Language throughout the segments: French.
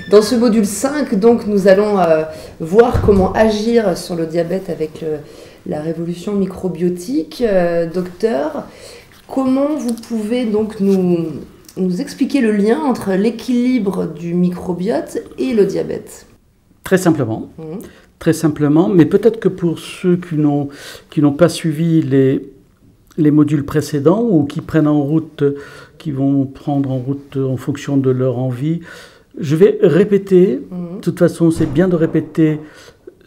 Dans ce module 5, donc, nous allons voir comment agir sur le diabète avec la révolution microbiotique. Docteur, comment vous pouvez donc nous expliquer le lien entre l'équilibre du microbiote et le diabète? Très simplement. Très simplement, mais peut-être que pour ceux qui n'ont pas suivi les modules précédents ou qui vont prendre en route en fonction de leur envie, je vais répéter. De toute façon, c'est bien de répéter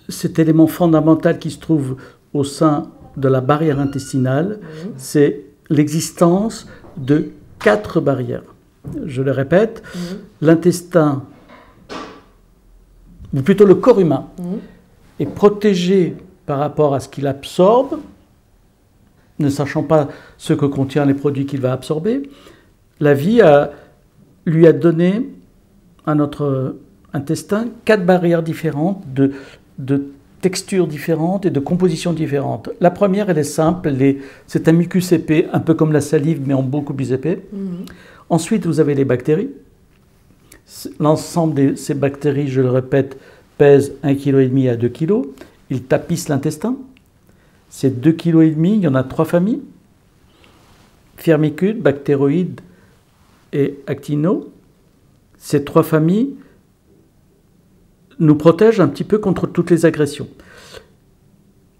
cet élément fondamental qui se trouve au sein de la barrière intestinale. C'est l'existence de 4 barrières. Je le répète, l'intestin, ou plutôt le corps humain, est protégé par rapport à ce qu'il absorbe, ne sachant pas ce que contiennent les produits qu'il va absorber. La vie lui a donné à notre intestin 4 barrières différentes, de textures différentes et de compositions différentes. La première, elle est simple, c'est un mucus épais, un peu comme la salive, mais en beaucoup plus épais. Ensuite, vous avez les bactéries. L'ensemble de ces bactéries, je le répète, pèsent 1,5 kg à 2 kg. Ils tapissent l'intestin. Ces 2,5 kg, il y en a 3 familles. Firmicutes, bactéroïdes et actinos. Ces 3 familles nous protègent un petit peu contre toutes les agressions.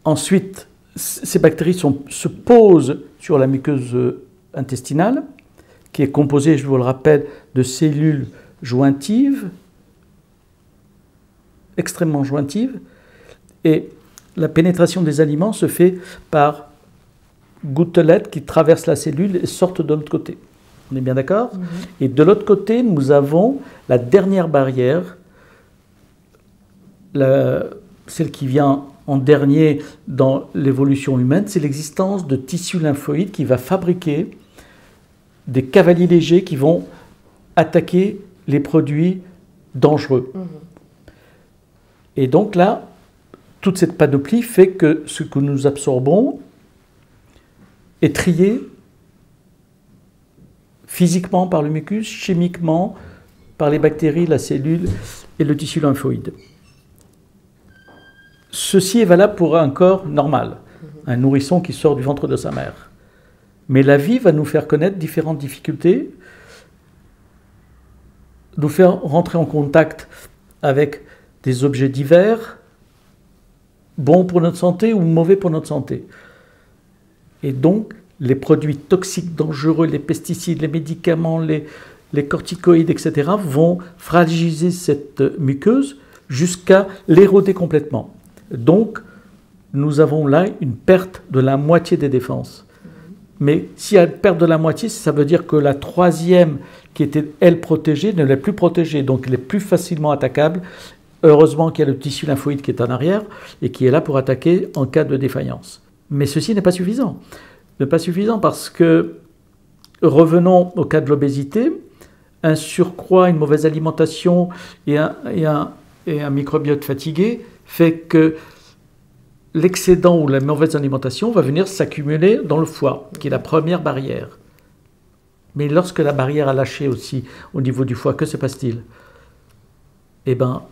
Ensuite, ces bactéries se posent sur la muqueuse intestinale, qui est composée, je vous le rappelle, de cellules jointives, extrêmement jointives, et la pénétration des aliments se fait par gouttelettes qui traversent la cellule et sortent de l'autre côté. On est bien d'accord? Et de l'autre côté, nous avons la dernière barrière, celle qui vient en dernier dans l'évolution humaine, c'est l'existence de tissus lymphoïdes qui va fabriquer des cavaliers légers qui vont attaquer les produits dangereux. Et donc là, toute cette panoplie fait que ce que nous absorbons est trié physiquement par le mucus, chimiquement par les bactéries, la cellule et le tissu lymphoïde. Ceci est valable pour un corps normal, un nourrisson qui sort du ventre de sa mère. Mais la vie va nous faire connaître différentes difficultés, nous faire rentrer en contact avec des objets divers, bons pour notre santé ou mauvais pour notre santé. Et donc, les produits toxiques, dangereux, les pesticides, les médicaments, les corticoïdes, etc., vont fragiliser cette muqueuse jusqu'à l'éroder complètement. Donc, nous avons là une perte de la moitié des défenses. Mais s'il y a une perte de la moitié, ça veut dire que la troisième, qui était, elle, protégée, ne l'est plus protégée. Donc, elle est plus facilement attaquable. Heureusement qu'il y a le tissu lymphoïde qui est en arrière et qui est là pour attaquer en cas de défaillance. Mais ceci n'est pas suffisant. Ce n'est pas suffisant parce que, revenons au cas de l'obésité, un surcroît, une mauvaise alimentation et un microbiote fatigué fait que l'excédent ou la mauvaise alimentation va venir s'accumuler dans le foie, qui est la première barrière. Mais lorsque la barrière a lâché aussi au niveau du foie, que se passe-t-il? Eh bien,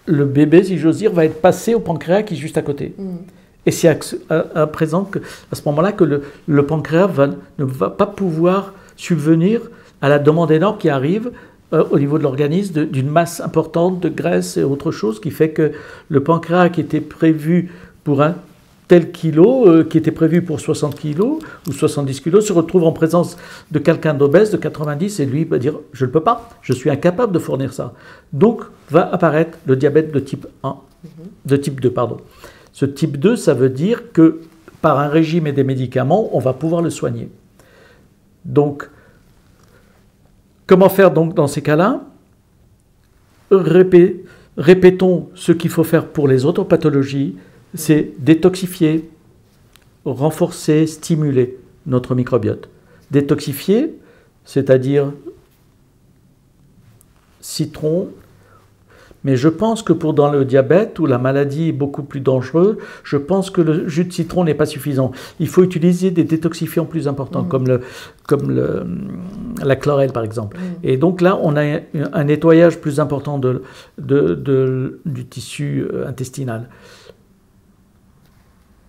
le bébé, si j'ose dire, va être passé au pancréas qui est juste à côté. Et c'est à présent, à ce moment-là, que le pancréas ne va pas pouvoir subvenir à la demande énorme qui arrive au niveau de l'organisme d'une masse importante de graisse et autre chose, qui fait que le pancréas qui était prévu pour un tel kilo, qui était prévu pour 60 kilos ou 70 kilos, se retrouve en présence de quelqu'un d'obèse de 90 et lui va dire « je ne peux pas, je suis incapable de fournir ça ». Donc va apparaître le diabète de type 1, de type 2, pardon. Ce type 2, ça veut dire que par un régime et des médicaments, on va pouvoir le soigner. Donc, comment faire donc dans ces cas-là? Répétons ce qu'il faut faire pour les autres pathologies, c'est détoxifier, renforcer, stimuler notre microbiote. Détoxifier, c'est-à-dire citron, Mais je pense que pour dans le diabète, où la maladie est beaucoup plus dangereuse, je pense que le jus de citron n'est pas suffisant. Il faut utiliser des détoxifiants plus importants, comme la chlorelle par exemple. Et donc là, on a un nettoyage plus important du tissu intestinal.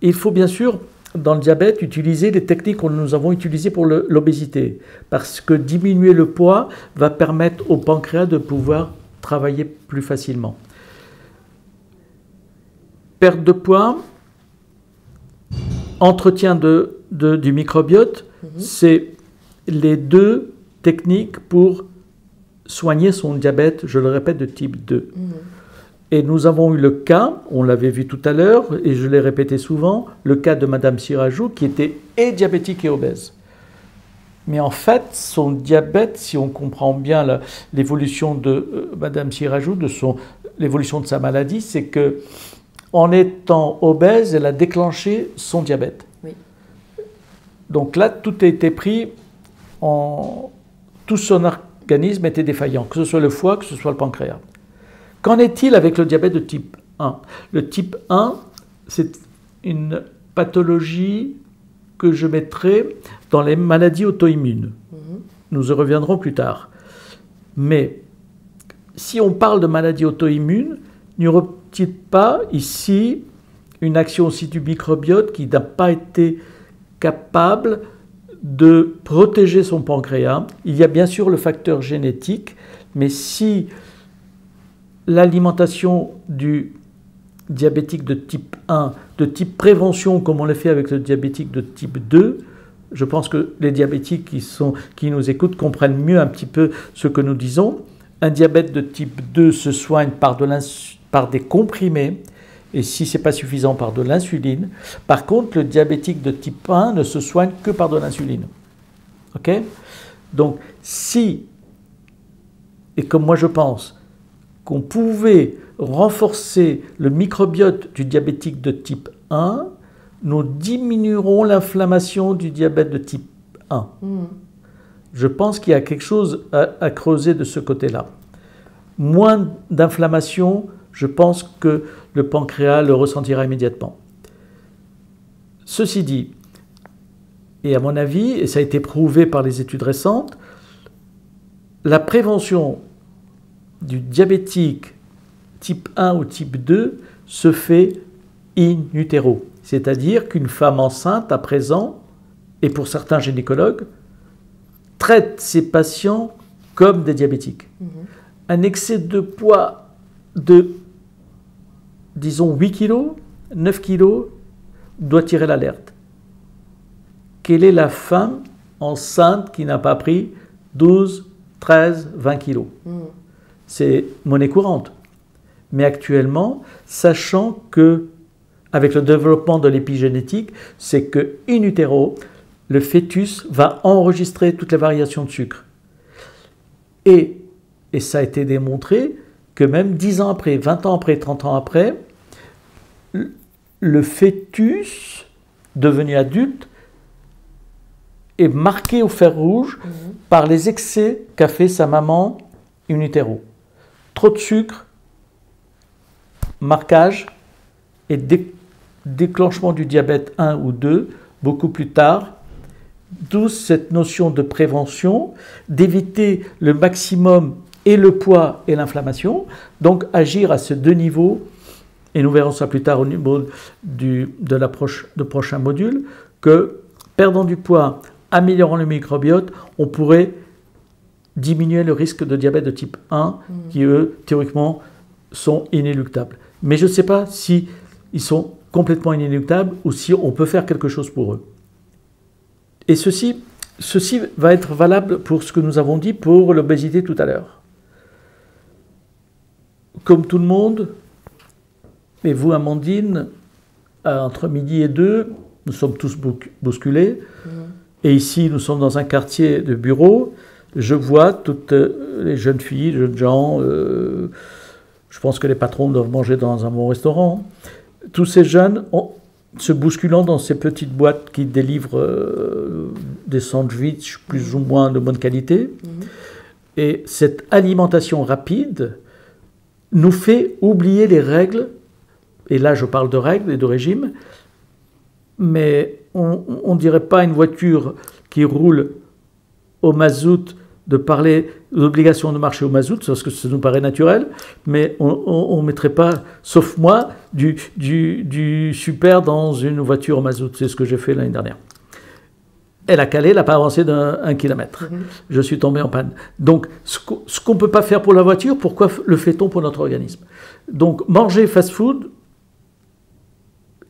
Il faut bien sûr, dans le diabète, utiliser les techniques que nous avons utilisées pour l'obésité, parce que diminuer le poids va permettre au pancréas de pouvoir travailler plus facilement. Perte de poids, entretien du microbiote, c'est les deux techniques pour soigner son diabète, je le répète, de type 2. Et nous avons eu le cas, on l'avait vu tout à l'heure, et je l'ai répété souvent, le cas de Madame Sirajou, qui était et diabétique et obèse. Mais en fait, son diabète, si on comprend bien l'évolution de Madame Sirajou, l'évolution de sa maladie, c'est que en étant obèse, elle a déclenché son diabète. Oui. Donc là, tout a été pris tout son organisme était défaillant, que ce soit le foie, que ce soit le pancréas. Qu'en est-il avec le diabète de type 1 ? Le type 1, c'est une pathologie que je mettrai dans les maladies auto-immunes. Nous y reviendrons plus tard. Mais si on parle de maladies auto-immunes, n'y aurait-il pas ici une action aussi du microbiote qui n'a pas été capable de protéger son pancréas ? Il y a bien sûr le facteur génétique, mais si l'alimentation du diabétique de type 1, de type prévention, comme on l'a fait avec le diabétique de type 2, je pense que les diabétiques qui nous écoutent comprennent mieux un petit peu ce que nous disons. Un diabète de type 2 se soigne par des comprimés, et si ce n'est pas suffisant, par de l'insuline. Par contre, le diabétique de type 1 ne se soigne que par de l'insuline. Ok ? Donc, si, et comme moi je pense, qu'on pouvait renforcer le microbiote du diabétique de type 1, nous diminuerons l'inflammation du diabète de type 1. Je pense qu'il y a quelque chose à creuser de ce côté-là. Moins d'inflammation, je pense que le pancréas le ressentira immédiatement. Ceci dit, et à mon avis, et ça a été prouvé par les études récentes, la prévention du diabétique type 1 ou type 2 se fait in utero. C'est-à-dire qu'une femme enceinte, à présent, et pour certains gynécologues, traite ses patients comme des diabétiques. Un excès de poids de, disons, 8 kg, 9 kg, doit tirer l'alerte. Quelle est la femme enceinte qui n'a pas pris 12, 13, 20 kg ? C'est monnaie courante. Mais actuellement, sachant que, avec le développement de l'épigénétique, c'est que in utero, le fœtus va enregistrer toutes les variations de sucre. Et ça a été démontré que même 10 ans après, 20 ans après, 30 ans après, le fœtus devenu adulte est marqué au fer rouge par les excès qu'a fait sa maman in utero. Trop de sucre, marquage et déclenchement du diabète 1 ou 2 beaucoup plus tard. D'où cette notion de prévention, d'éviter le maximum et le poids et l'inflammation, donc agir à ces deux niveaux, et nous verrons ça plus tard au niveau de prochain module, que perdant du poids, améliorant le microbiote, on pourrait diminuer le risque de diabète de type 1, qui eux, théoriquement, sont inéluctables. Mais je ne sais pas si ils sont complètement inéluctables ou si on peut faire quelque chose pour eux. Et ceci va être valable pour ce que nous avons dit pour l'obésité tout à l'heure. Comme tout le monde, et vous, Amandine, entre midi et 2, nous sommes tous bousculés. Et ici, nous sommes dans un quartier de bureaux. Je vois toutes les jeunes filles, jeunes gens. Je pense que les patrons doivent manger dans un bon restaurant. Tous ces jeunes se bousculant dans ces petites boîtes qui délivrent des sandwichs plus ou moins de bonne qualité. Et cette alimentation rapide nous fait oublier les règles, et là je parle de règles et de régime, mais on ne dirait pas à une voiture qui roule au mazout de parler de l'obligation de marcher au mazout, parce que ça nous paraît naturel, mais on ne mettrait pas, sauf moi, du super dans une voiture au mazout. C'est ce que j'ai fait l'année dernière. Elle a calé, elle n'a pas avancé d'1 kilomètre. Je suis tombé en panne. Donc, ce qu'on ne peut pas faire pour la voiture, pourquoi le fait-on pour notre organisme? Donc, manger fast-food,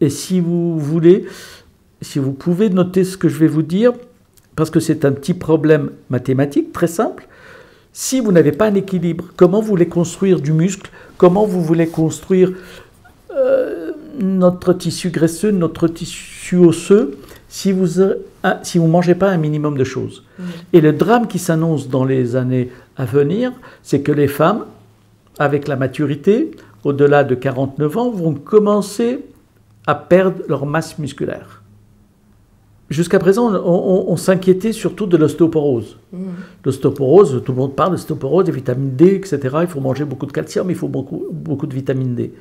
et si vous voulez, si vous pouvez noter ce que je vais vous dire, parce que c'est un petit problème mathématique très simple. Si vous n'avez pas un équilibre, comment vous voulez construire du muscle? Comment vous voulez construire notre tissu graisseux, notre tissu osseux, si vous ne mangez pas un minimum de choses? Et le drame qui s'annonce dans les années à venir, c'est que les femmes, avec la maturité, au-delà de 49 ans, vont commencer à perdre leur masse musculaire. Jusqu'à présent, on s'inquiétait surtout de l'ostéoporose. L'ostéoporose, tout le monde parle d'ostéoporose, des vitamines D, etc. Il faut manger beaucoup de calcium, il faut beaucoup de vitamine D.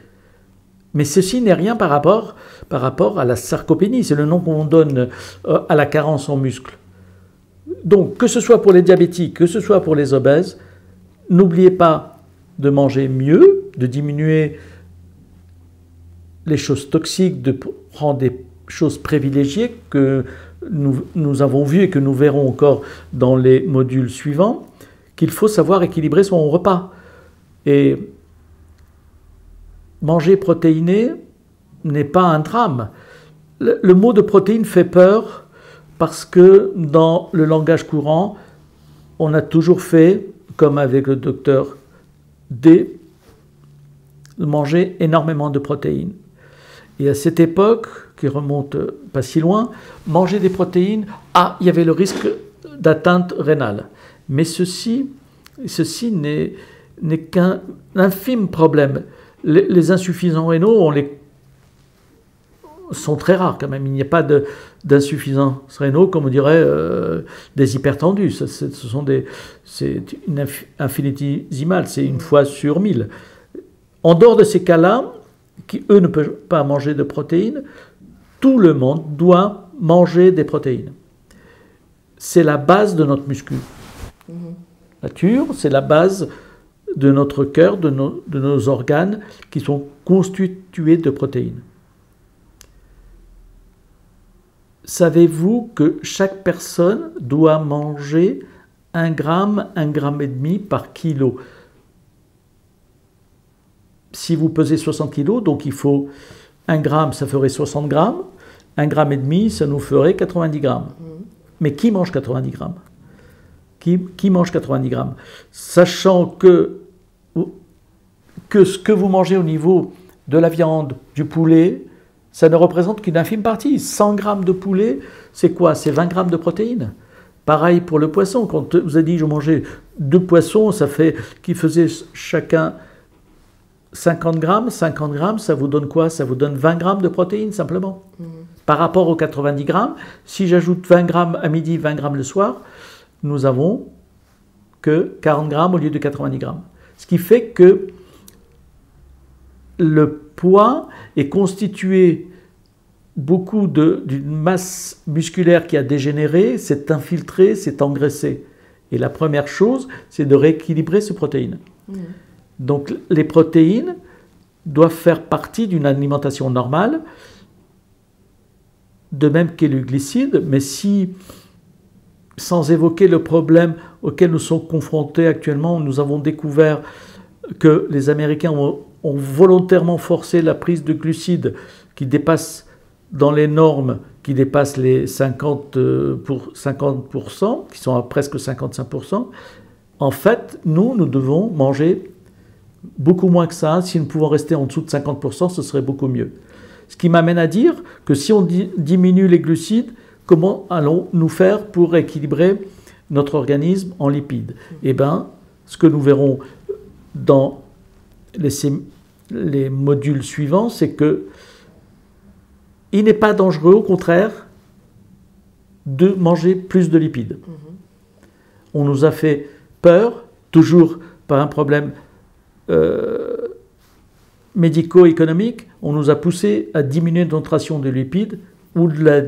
Mais ceci n'est rien par rapport à la sarcopénie. C'est le nom qu'on donne à la carence en muscles. Donc, que ce soit pour les diabétiques, que ce soit pour les obèses, n'oubliez pas de manger mieux, de diminuer les choses toxiques, de prendre des choses privilégiées que nous avons vues et que nous verrons encore dans les modules suivants, qu'il faut savoir équilibrer son repas. Et manger protéiné n'est pas un drame. Le mot de protéine fait peur parce que dans le langage courant, on a toujours fait, comme avec le docteur D, manger énormément de protéines. Et à cette époque, qui remonte pas si loin, manger des protéines, il y avait le risque d'atteinte rénale. Mais ceci n'est qu'un infime problème. Les insuffisants rénaux, sont très rares quand même. Il n'y a pas d'insuffisance rénaux, comme on dirait des hypertendus. C'est une infinitésimale, c'est une fois sur 1000. En dehors de ces cas-là, qui eux ne peuvent pas manger de protéines, tout le monde doit manger des protéines. C'est la base de notre muscle. Nature, c'est la base de notre cœur, de nos organes qui sont constitués de protéines. Savez-vous que chaque personne doit manger 1 gramme, 1,5 gramme par kilo? Si vous pesez 60 kg, donc il faut 1 gramme, ça ferait 60 grammes. 1,5 gramme, ça nous ferait 90 grammes. Mais qui mange 90 grammes? Qui mange 90 grammes? Sachant que ce que vous mangez au niveau de la viande, du poulet, ça ne représente qu'une infime partie. 100 grammes de poulet, c'est quoi? C'est 20 grammes de protéines. Pareil pour le poisson. Quand vous avez dit je mangeais 2 poissons, qui faisaient chacun 50 grammes, ça vous donne quoi? Ça vous donne 20 grammes de protéines simplement. Par rapport aux 90 grammes, si j'ajoute 20 grammes à midi, 20 grammes le soir, nous avons que 40 grammes au lieu de 90 grammes. Ce qui fait que le poids est constitué beaucoup d'une masse musculaire qui a dégénéré, s'est infiltrée, s'est engraissée. Et la première chose, c'est de rééquilibrer ces protéines. Donc les protéines doivent faire partie d'une alimentation normale, de même que les glucides, mais sans évoquer le problème auquel nous sommes confrontés actuellement, nous avons découvert que les Américains ont volontairement forcé la prise de glucides qui dépasse dans les normes, qui dépassent les 50%, qui sont à presque 55%. En fait, nous devons manger beaucoup moins que ça. Si nous pouvons rester en dessous de 50%, ce serait beaucoup mieux. Ce qui m'amène à dire que si on diminue les glucides, comment allons-nous faire pour équilibrer notre organisme en lipides? Eh bien, ce que nous verrons dans les modules suivants, c'est que il n'est pas dangereux, au contraire, de manger plus de lipides. On nous a fait peur, toujours par un problème médico-économiques, on nous a poussé à diminuer notre ration de lipides ou de la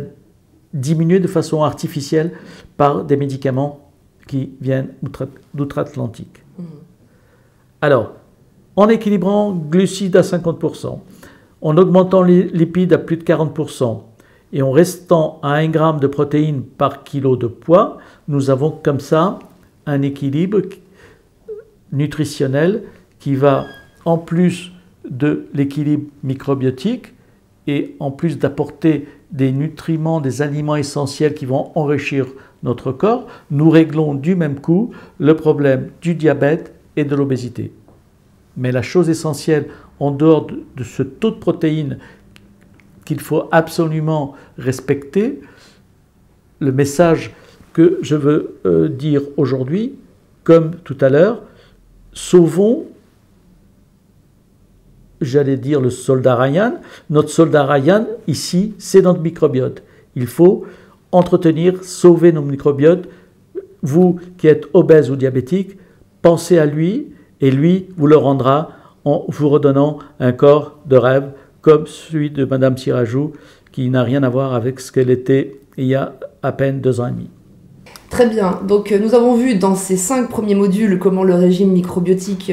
diminuer de façon artificielle par des médicaments qui viennent d'outre-Atlantique. Alors, en équilibrant glucides à 50%, en augmentant les lipides à plus de 40% et en restant à 1 gramme de protéines par kilo de poids, nous avons comme ça un équilibre nutritionnel qui va, en plus de l'équilibre microbiotique et en plus d'apporter des nutriments, des aliments essentiels qui vont enrichir notre corps, nous réglons du même coup le problème du diabète et de l'obésité. Mais la chose essentielle, en dehors de ce taux de protéines qu'il faut absolument respecter, le message que je veux dire aujourd'hui, comme tout à l'heure, sauvons, j'allais dire le soldat Ryan. Notre soldat Ryan, ici, c'est notre microbiote. Il faut entretenir, sauver nos microbiotes. Vous qui êtes obèse ou diabétique, pensez à lui et lui vous le rendra en vous redonnant un corps de rêve comme celui de Madame Sirajou, qui n'a rien à voir avec ce qu'elle était il y a à peine 2 ans et demi. Très bien, donc nous avons vu dans ces 5 premiers modules comment le régime microbiotique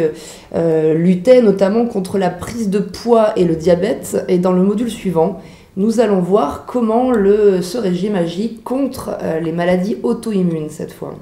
luttait notamment contre la prise de poids et le diabète, et dans le module suivant, nous allons voir comment ce régime agit contre les maladies auto-immunes cette fois.